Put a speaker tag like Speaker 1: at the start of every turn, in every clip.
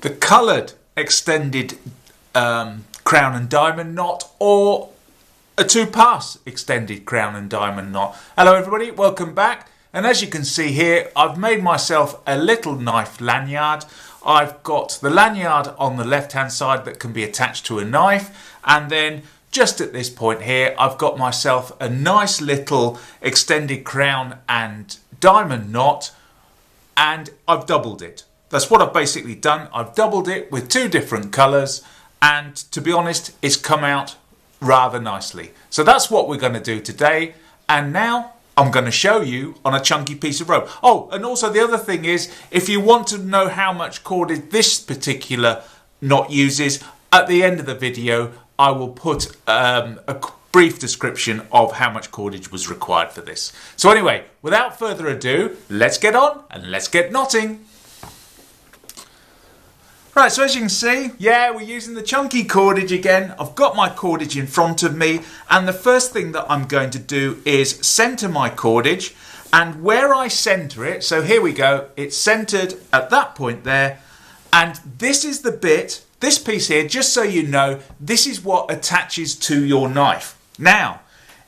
Speaker 1: the coloured extended crown and diamond knot, or a 2-pass extended crown and diamond knot. Hello everybody, welcome back. And as you can see here, I've made myself a little knife lanyard. I've got the lanyard on the left hand side that can be attached to a knife, and then just at this point here I've got myself a nice little extended crown and diamond knot, and I've doubled it. That's what I've basically done. I've doubled it with 2 different colours, and to be honest, it's come out rather nicely. So that's what we're going to do today, and now I'm going to show you on a chunky piece of rope. Oh, and also the other thing is, if you want to know how much cordage this particular knot uses, at the end of the video I will put a brief description of how much cordage was required for this. So anyway, without further ado, let's get on and let's get knotting. Right, so as you can see, yeah, we're using the chunky cordage again. I've got my cordage in front of me, and the first thing that I'm going to do is centre my cordage, and where I centre it, so here we go, it's centred at that point there, and this is the bit, this piece here, just so you know, this is what attaches to your knife. Now,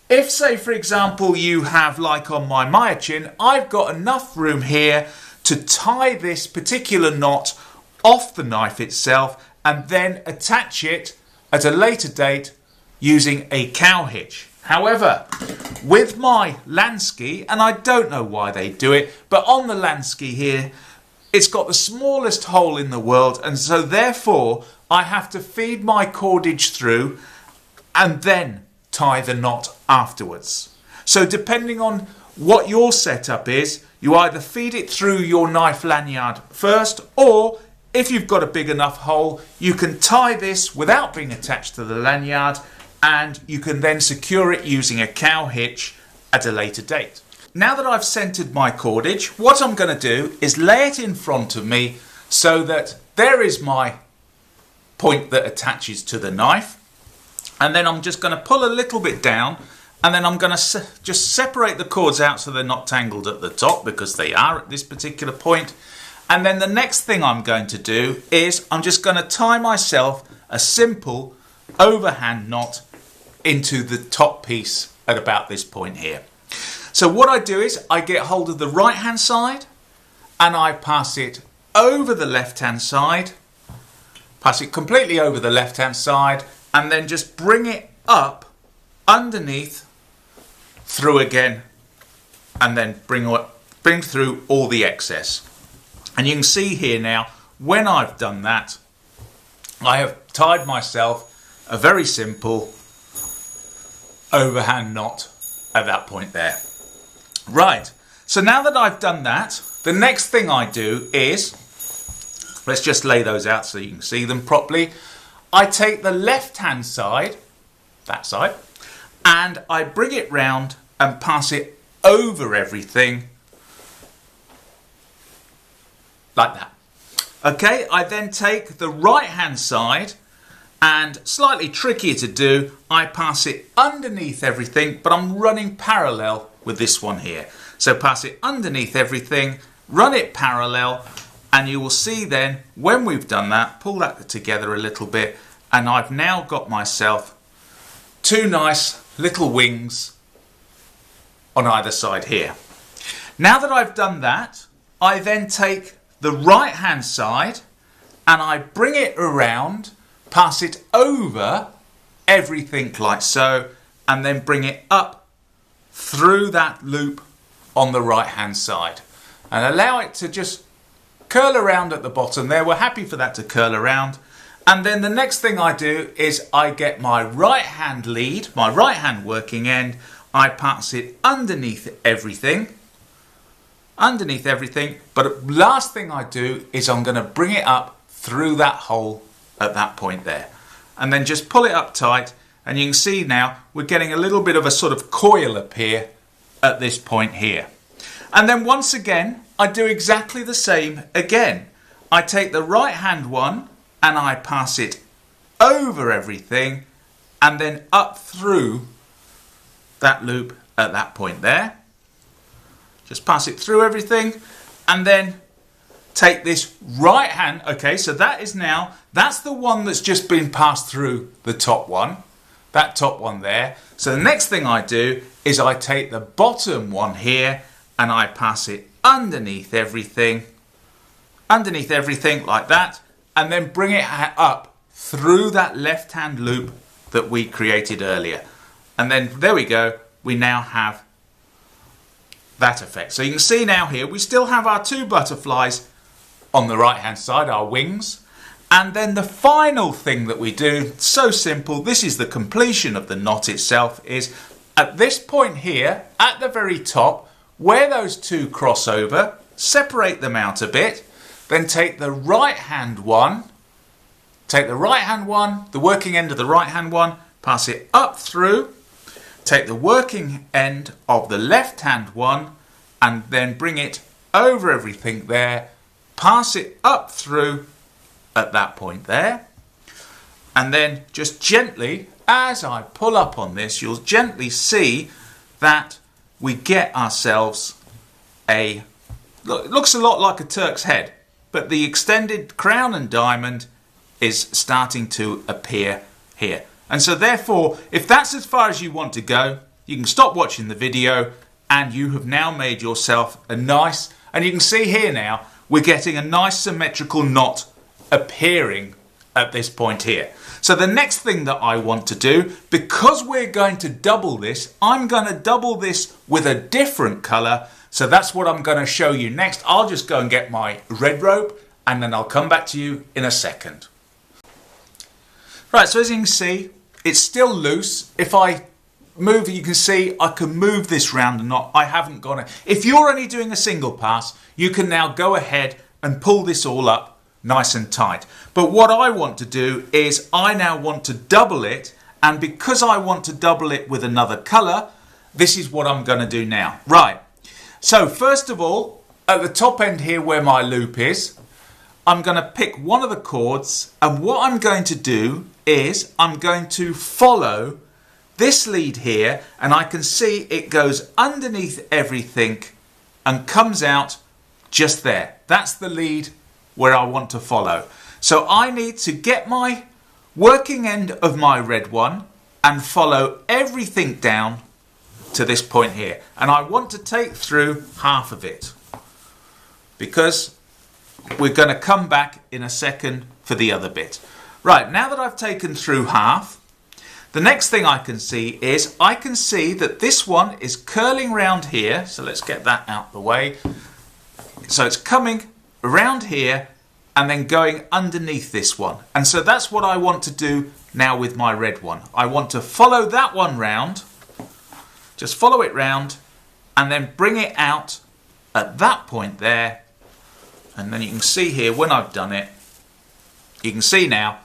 Speaker 1: if say for example you have, like on my Maya chin, I've got enough room here to tie this particular knot off the knife itself and then attach it at a later date using a cow hitch. However, with my Lansky, and I don't know why they do it, but on the Lansky here, it's got the smallest hole in the world, and so therefore I have to feed my cordage through and then tie the knot afterwards. So depending on what your setup is, you either feed it through your knife lanyard first, or if you've got a big enough hole, you can tie this without being attached to the lanyard, and you can then secure it using a cow hitch at a later date. Now that I've centered my cordage, what I'm going to do is lay it in front of me so that there is my point that attaches to the knife, and then I'm just going to pull a little bit down, and then I'm going to just separate the cords out so they're not tangled at the top, because they are at this particular point. And then the next thing I'm going to do is I'm just going to tie myself a simple overhand knot into the top piece at about this point here. So what I do is I get hold of the right hand side and I pass it over the left hand side, pass it completely over the left hand side, and then just bring it up underneath, through again, and then bring through all the excess. And you can see here now, when I've done that, I have tied myself a very simple overhand knot at that point there. Right, so now that I've done that, the next thing I do is, let's just lay those out so you can see them properly. I take the left hand side, that side, and I bring it round and pass it over everything like that. Okay, I then take the right hand side, and slightly trickier to do, I pass it underneath everything, but I'm running parallel with this one here. So pass it underneath everything, run it parallel, and you will see then when we've done that, pull that together a little bit, and I've now got myself 2 nice little wings on either side here. Now that I've done that, I then take the right hand side and I bring it around, pass it over everything like so, and then bring it up through that loop on the right hand side and allow it to just curl around at the bottom there. We're happy for that to curl around, and then the next thing I do is I get my right hand lead, my right hand working end, I pass it underneath everything, but the last thing I do is I'm going to bring it up through that hole at that point there, and then just pull it up tight, and you can see now we're getting a little bit of a sort of coil appear at this point here. And then once again I do exactly the same again. I take the right hand one and I pass it over everything and then up through that loop at that point there. Just pass it through everything, and then take this right hand, okay, so that is now, that's the one that's just been passed through the top one, that top one there. So the next thing I do is I take the bottom one here and I pass it underneath everything like that, and then bring it up through that left hand loop that we created earlier. And then there we go, we now have that effect. So you can see now here we still have our two butterflies on the right hand side, our wings. And then the final thing that we do, so simple, this is the completion of the knot itself, is at this point here at the very top where those two cross over, separate them out a bit, then take the right hand one, the working end of the right hand one, pass it up through, take the working end of the left hand one and then bring it over everything there, pass it up through at that point there, and then just gently, as I pull up on this, you'll gently see that we get ourselves a, look, it looks a lot like a Turk's head, but the extended crown and diamond is starting to appear here. And so therefore, if that's as far as you want to go, you can stop watching the video and you have now made yourself a nice, and you can see here now, we're getting a nice symmetrical knot appearing at this point here. So the next thing that I want to do, because we're going to double this, I'm going to double this with a different colour. So that's what I'm going to show you next. I'll just go and get my red rope and then I'll come back to you in a second. Right, so as you can see, it's still loose. If I move, you can see I can move this round a knot. I haven't gone it. If you're only doing a single pass, you can now go ahead and pull this all up nice and tight. But what I want to do is I now want to double it, and because I want to double it with another colour, this is what I'm going to do now. Right, so first of all, at the top end here where my loop is, I'm going to pick one of the cords, and what I'm going to do is I'm going to follow this lead here, and I can see it goes underneath everything and comes out just there. That's the lead where I want to follow. So I need to get my working end of my red one and follow everything down to this point here. And I want to take through half of it because we're going to come back in a second for the other bit. Right, now that I've taken through half, the next thing I can see is I can see that this one is curling round here. So let's get that out the way. So it's coming around here and then going underneath this one. And so that's what I want to do now with my red one. I want to follow that one round, just follow it round and then bring it out at that point there. And then you can see here when I've done it, you can see now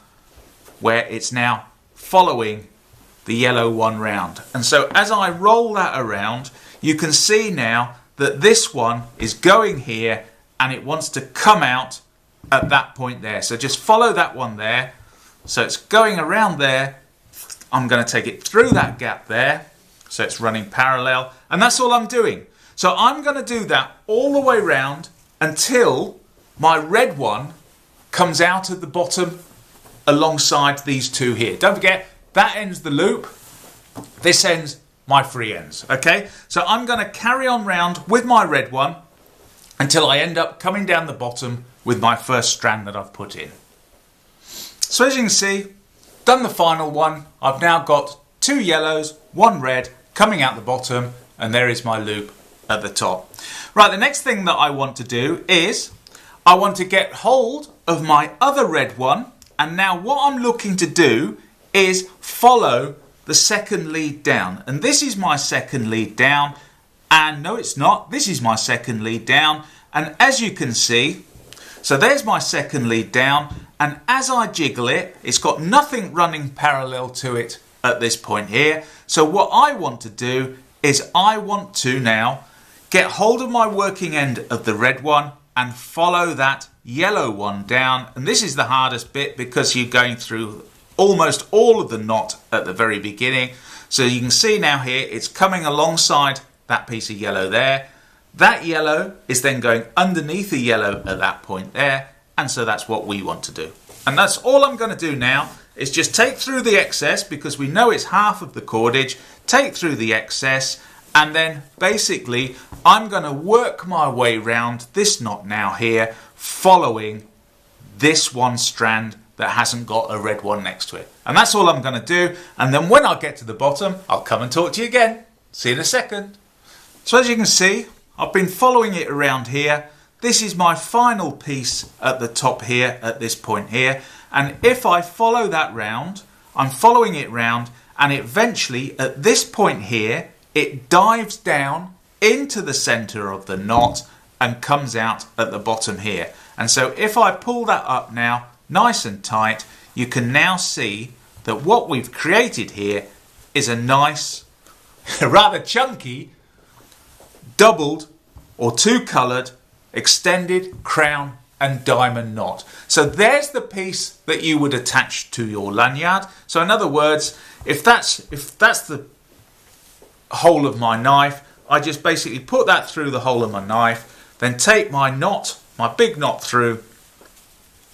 Speaker 1: where it's now following the yellow one round. And so as I roll that around, you can see now that this one is going here and it wants to come out at that point there. So just follow that one there. So it's going around there. I'm going to take it through that gap there. So it's running parallel. And that's all I'm doing. So I'm going to do that all the way round until my red one comes out at the bottom alongside these two here. Don't forget, that ends the loop. This ends my free ends. Okay? So I'm going to carry on round with my red one until I end up coming down the bottom with my first strand that I've put in. So as you can see, done the final one. I've now got two yellows, one red coming out the bottom, and there is my loop at the top. Right, the next thing that I want to do is I want to get hold of my other red one, and now what I'm looking to do is follow the second lead down. And this is my second lead down. And no, it's not. This is my second lead down. And as you can see, so there's my second lead down. And as I jiggle it, it's got nothing running parallel to it at this point here. So what I want to do is I want to now get hold of my working end of the red one and follow that yellow one down. And this is the hardest bit because you're going through almost all of the knot at the very beginning. So you can see now here, it's coming alongside that piece of yellow there. That yellow is then going underneath the yellow at that point there, and so that's what we want to do. And that's all I'm going to do now, is just take through the excess, because we know it's half of the cordage, take through the excess, and then basically I'm going to work my way round this knot now here, following this one strand that hasn't got a red one next to it. And that's all I'm going to do, and then when I get to the bottom, I'll come and talk to you again. See you in a second. So as you can see, I've been following it around here. This is my final piece at the top here, at this point here. And if I follow that round, I'm following it round, and eventually at this point here, it dives down into the center of the knot and comes out at the bottom here. And so if I pull that up now, nice and tight, you can now see that what we've created here is a nice, rather chunky, doubled or two-coloured extended crown and diamond knot. So there's the piece that you would attach to your lanyard. So in other words, if that's the hole of my knife, I just basically put that through the hole of my knife, then take my knot, my big knot through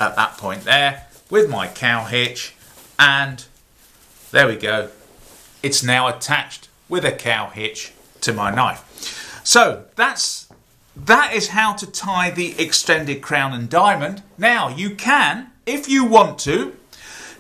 Speaker 1: at that point there with my cow hitch, and there we go. It's now attached with a cow hitch to my knife. So that is how to tie the extended crown and diamond. Now you can, if you want to,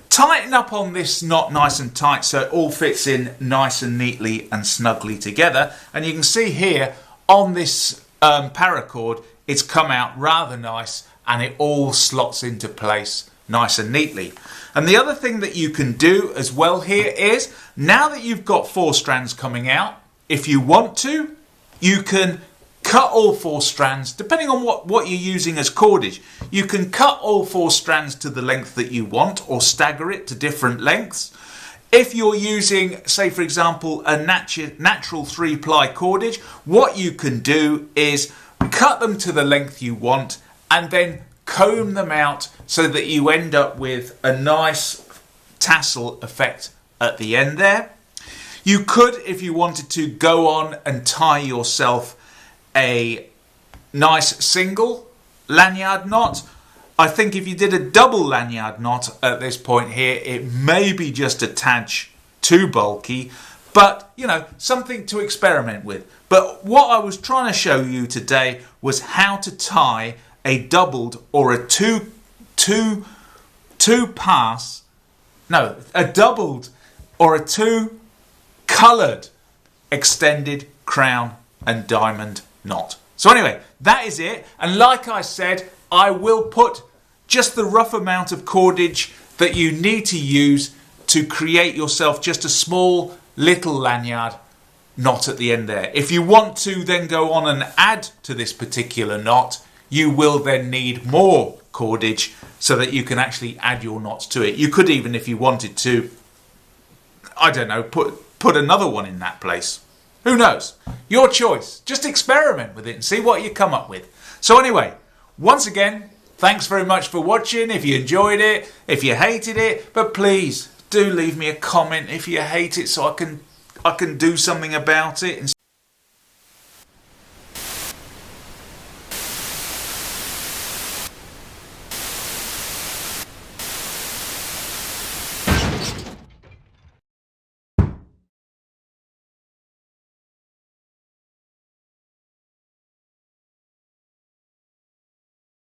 Speaker 1: tighten up on this knot nice and tight so it all fits in nice and neatly and snugly together. And you can see here on this paracord, it's come out rather nice and it all slots into place nice and neatly. And the other thing that you can do as well here is, now that you've got 4 strands coming out, if you want to, you can cut all 4 strands, depending on what you're using as cordage. You can cut all 4 strands to the length that you want, or stagger it to different lengths. If you're using, say for example, a natural 3-ply cordage, what you can do is cut them to the length you want and then comb them out so that you end up with a nice tassel effect at the end there. You could, if you wanted to, go on and tie yourself a nice single lanyard knot. I think if you did a double lanyard knot at this point here, it may be just a tad too bulky, but you know, something to experiment with. But what I was trying to show you today was how to tie a doubled or a a doubled or a 2-coloured extended crown and diamond knot. So anyway, that is it. And like I said, I will put just the rough amount of cordage that you need to use to create yourself just a small little lanyard knot at the end there. If you want to then go on and add to this particular knot, you will then need more cordage so that you can actually add your knots to it. You could even, if you wanted to, I don't know, put another one in that place. Who knows? Your choice. Just experiment with it and see what you come up with. So anyway, once again, thanks very much for watching. If you enjoyed it, if you hated it, but please do leave me a comment if you hate it so I can do something about it.